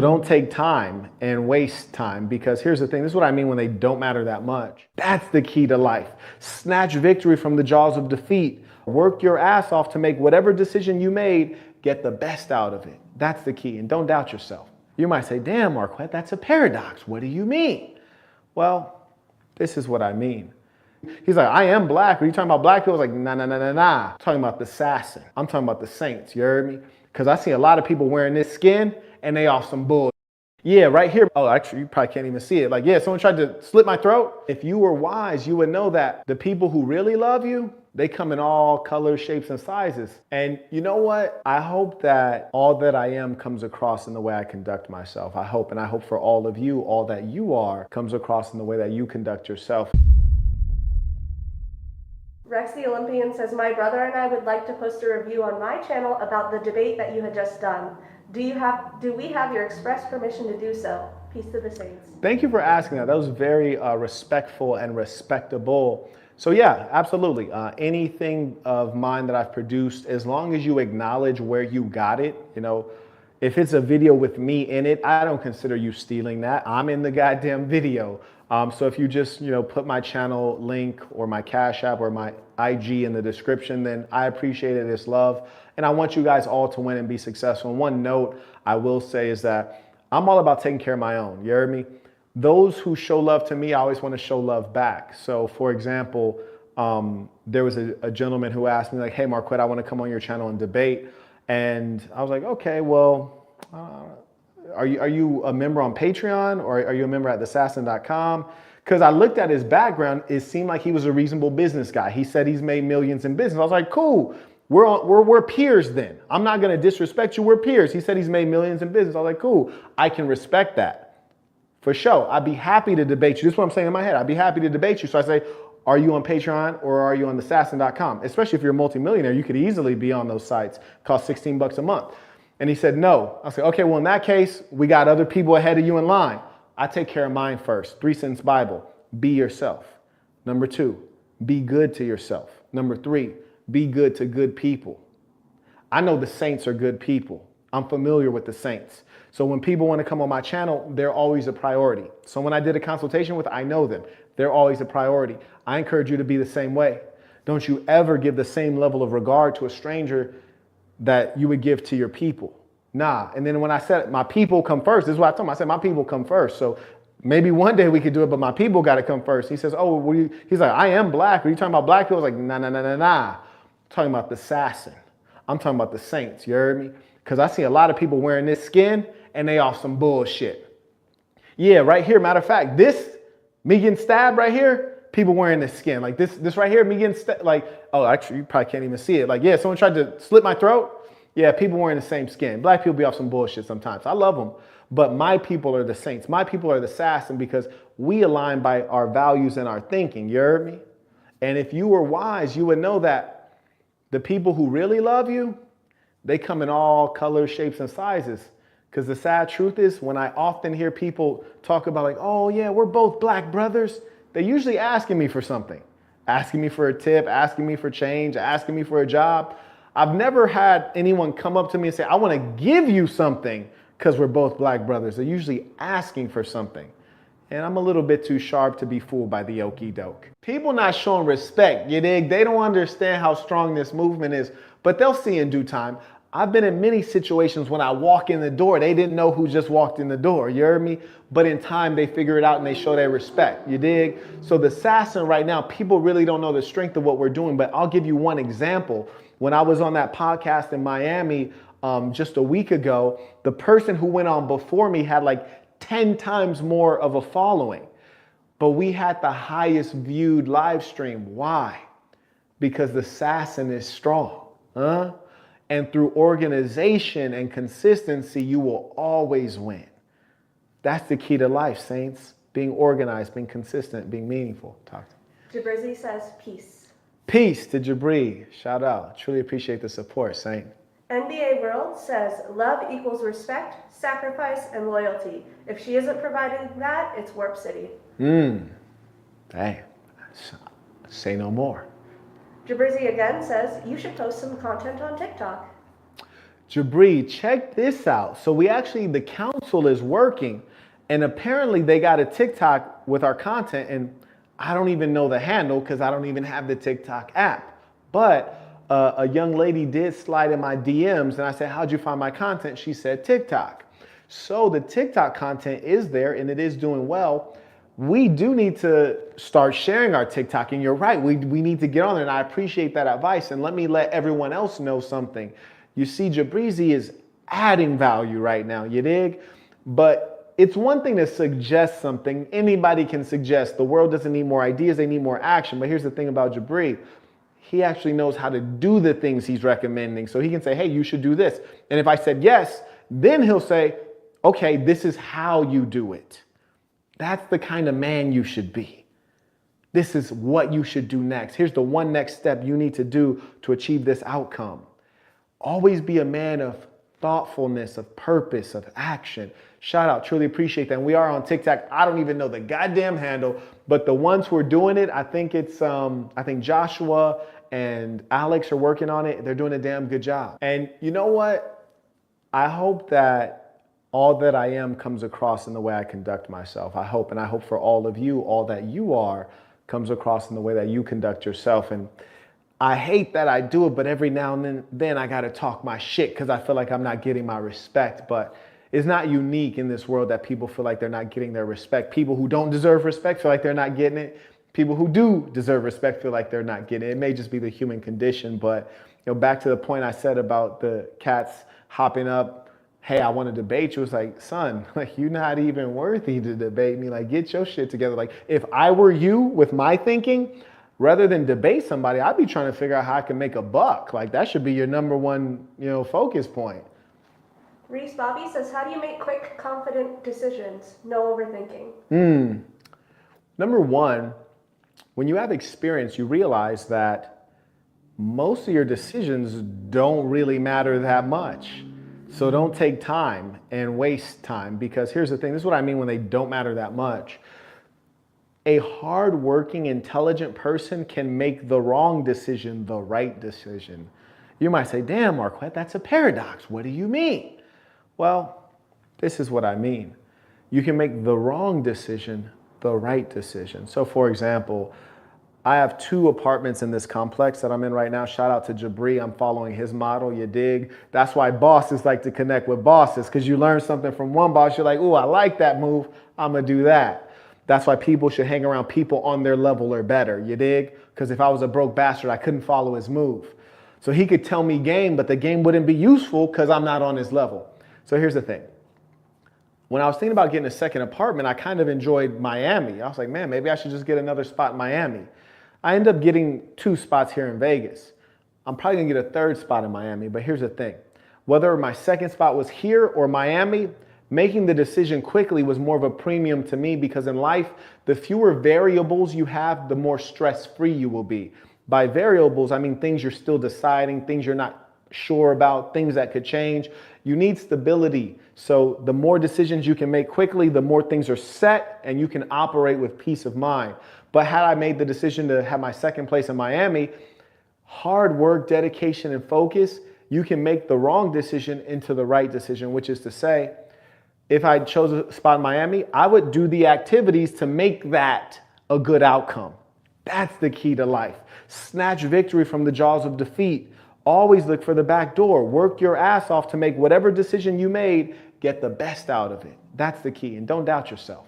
Don't take time and waste time, because here's the thing. This is what I mean when they don't matter that much. That's the key to life. Snatch victory from the jaws of defeat. Work your ass off to make whatever decision you made, get the best out of it. That's the key. And don't doubt yourself. You might say, damn, Marquett, that's a paradox. What do you mean? Well, this is what I mean. He's like, I am black. Are you talking about black people? I was like, nah, nah, nah, nah, nah. I'm talking about the SASN. I'm talking about the saints. You heard me? Because I see a lot of people wearing this skin and they off some bull. Yeah, right here. Oh, actually, you probably can't even see it. Like, yeah, someone tried to slit my throat. If you were wise, you would know that the people who really love you, they come in all colors, shapes, and sizes. And you know what? I hope that all that I am comes across in the way I conduct myself. I hope for all of you, all that you are comes across in the way that you conduct yourself. Rex the Olympian says, my brother and I would like to post a review on my channel about the debate that you had just done. Do we have your express permission to do so? Peace to the saints. Thank you for asking that. That was very respectful and respectable. So yeah, absolutely. Anything of mine that I've produced, as long as you acknowledge where you got it, you know, if it's a video with me in it, I don't consider you stealing that. I'm in the goddamn video. So if you just, you know, put my channel link or my Cash App or my IG in the description, then I appreciate it. It's love. And I want you guys all to win and be successful. And one note I will say is that I'm all about taking care of my own. You heard me? Those who show love to me, I always want to show love back. So for example, there was a gentleman who asked me like, hey, Marquett, I want to come on your channel and debate. And I was like, okay, well, are you a member on Patreon, or are you a member at thesasn.com? Because I looked at his background, it seemed like he was a reasonable business guy. He said he's made millions in business. I was like, cool, we're peers then. I'm not gonna disrespect you, we're peers. He said he's made millions in business. I was like, cool, I can respect that. For sure, I'd be happy to debate you. This is what I'm saying in my head. I'd be happy to debate you. So I say, are you on Patreon or are you on thesasn.com? Especially if you're a multimillionaire, you could easily be on those sites. Cost $16 a month. And he said, no. I said, okay, well, in that case, we got other people ahead of you in line. I take care of mine first. 3-sentence Bible. Be yourself. Number 2, be good to yourself. Number 3, be good to good people. I know the saints are good people. I'm familiar with the saints. So when people want to come on my channel, they're always a priority. So when I did a consultation with, I know them. They're always a priority. I encourage you to be the same way. Don't you ever give the same level of regard to a stranger that you would give to your people. Nah. And then when I said my people come first, this is what I told him. I said my people come first. So maybe one day we could do it, but my people got to come first. He says, oh, he's like, I am black. Are you talking about black people? I was like, nah, nah, nah, nah, nah. I'm talking about the SASN. I'm talking about the saints. You heard me? Because I see a lot of people wearing this skin and they off some bullshit. Yeah, right here. Matter of fact, me getting stabbed right here, people wearing this skin. Like this right here, me getting stabbed. Like, oh, actually, you probably can't even see it. Like, yeah, someone tried to slit my throat. Yeah, people wearing the same skin. Black people be off some bullshit sometimes. I love them. But my people are the saints. My people are the SASN because we align by our values and our thinking. You heard me? And if you were wise, you would know that the people who really love you, they come in all colors, shapes, and sizes. Because the sad truth is, when I often hear people talk about like, oh yeah, we're both black brothers, they're usually asking me for something. Asking me for a tip, asking me for change, asking me for a job. I've never had anyone come up to me and say, I want to give you something because we're both black brothers. They're usually asking for something. And I'm a little bit too sharp to be fooled by the okie doke. People not showing respect, you dig? They don't understand how strong this movement is, but they'll see in due time. I've been in many situations when I walk in the door, they didn't know who just walked in the door, you heard me? But in time, they figure it out and they show their respect, you dig? So the SASN right now, people really don't know the strength of what we're doing, but I'll give you one example. When I was on that podcast in Miami just a week ago, the person who went on before me had like 10 times more of a following. But we had the highest viewed live stream. Why? Because the SASN is strong. And through organization and consistency, you will always win. That's the key to life, saints. Being organized, being consistent, being meaningful. Talk to me. Jabrizzi says peace. Peace to Jabri. Shout out. Truly appreciate the support, Saint. NBA World says love equals respect, sacrifice, and loyalty. If she isn't providing that, it's Warp City. Hey, say no more. Jabrizzi again says you should post some content on TikTok. Jabri, check this out. So the council is working, and apparently they got a TikTok with our content, and I don't even know the handle because I don't even have the TikTok app. But a young lady did slide in my DMs, and I said, how'd you find my content? She said TikTok. So the TikTok content is there, and it is doing well. We do need to start sharing our TikTok, and you're right, we need to get on there, and I appreciate that advice. And let me let everyone else know something. You see, Jabrizi is adding value right now, you dig? But it's one thing to suggest something. Anybody can suggest. The world doesn't need more ideas, they need more action. But here's the thing about Jabri. He actually knows how to do the things he's recommending. So he can say, hey, you should do this. And if I said yes, then he'll say, okay, this is how you do it. That's the kind of man you should be. This is what you should do next. Here's the one next step you need to do to achieve this outcome. Always be a man of thoughtfulness, of purpose, of action. Shout out, truly appreciate that. And we are on TikTok. I don't even know the goddamn handle, but the ones who are doing it, I think it's, I think Joshua and Alex are working on it. They're doing a damn good job. And you know what? I hope that all that I am comes across in the way I conduct myself. I hope, and I hope for all of you, all that you are comes across in the way that you conduct yourself. And I hate that I do it, but every now and then I got to talk my shit because I feel like I'm not getting my respect. But it's not unique in this world that people feel like they're not getting their respect. People who don't deserve respect feel like they're not getting it. People who do deserve respect feel like they're not getting it. It may just be the human condition. But back to the point I said about the cats hopping up, hey, I want to debate you. It's like, son, like, you're not even worthy to debate me. Like, get your shit together. Like, if I were you with my thinking, rather than debate somebody, I'd be trying to figure out how I can make a buck. Like, that should be your number one, focus point. Reese Bobby says, how do you make quick, confident decisions? No overthinking. Number one, when you have experience, you realize that most of your decisions don't really matter that much. So don't take time and waste time, because here's the thing. This is what I mean when they don't matter that much. A hardworking, intelligent person can make the wrong decision the right decision. You might say, damn, Marquett, that's a paradox. What do you mean? Well, this is what I mean. You can make the wrong decision the right decision. So for example, I have 2 apartments in this complex that I'm in right now. Shout out to Jabri. I'm following his model, you dig? That's why bosses like to connect with bosses, because you learn something from one boss. You're like, ooh, I like that move. I'm going to do that. That's why people should hang around people on their level or better, you dig? Because if I was a broke bastard, I couldn't follow his move. So he could tell me game, but the game wouldn't be useful because I'm not on his level. So here's the thing. When I was thinking about getting a second apartment, I kind of enjoyed Miami. I was like, man, maybe I should just get another spot in Miami. I ended up getting 2 spots here in Vegas. I'm probably gonna get a 3rd spot in Miami, but here's the thing. Whether my second spot was here or Miami, making the decision quickly was more of a premium to me, because in life, the fewer variables you have, the more stress-free you will be. By variables, I mean things you're still deciding, things you're not sure about, things that could change. You need stability. So the more decisions you can make quickly, the more things are set and you can operate with peace of mind. But had I made the decision to have my second place in Miami, hard work, dedication, and focus, you can make the wrong decision into the right decision, which is to say, if I chose a spot in Miami, I would do the activities to make that a good outcome. That's the key to life. Snatch victory from the jaws of defeat. Always look for the back door. Work your ass off to make whatever decision you made, get the best out of it. That's the key, and don't doubt yourself.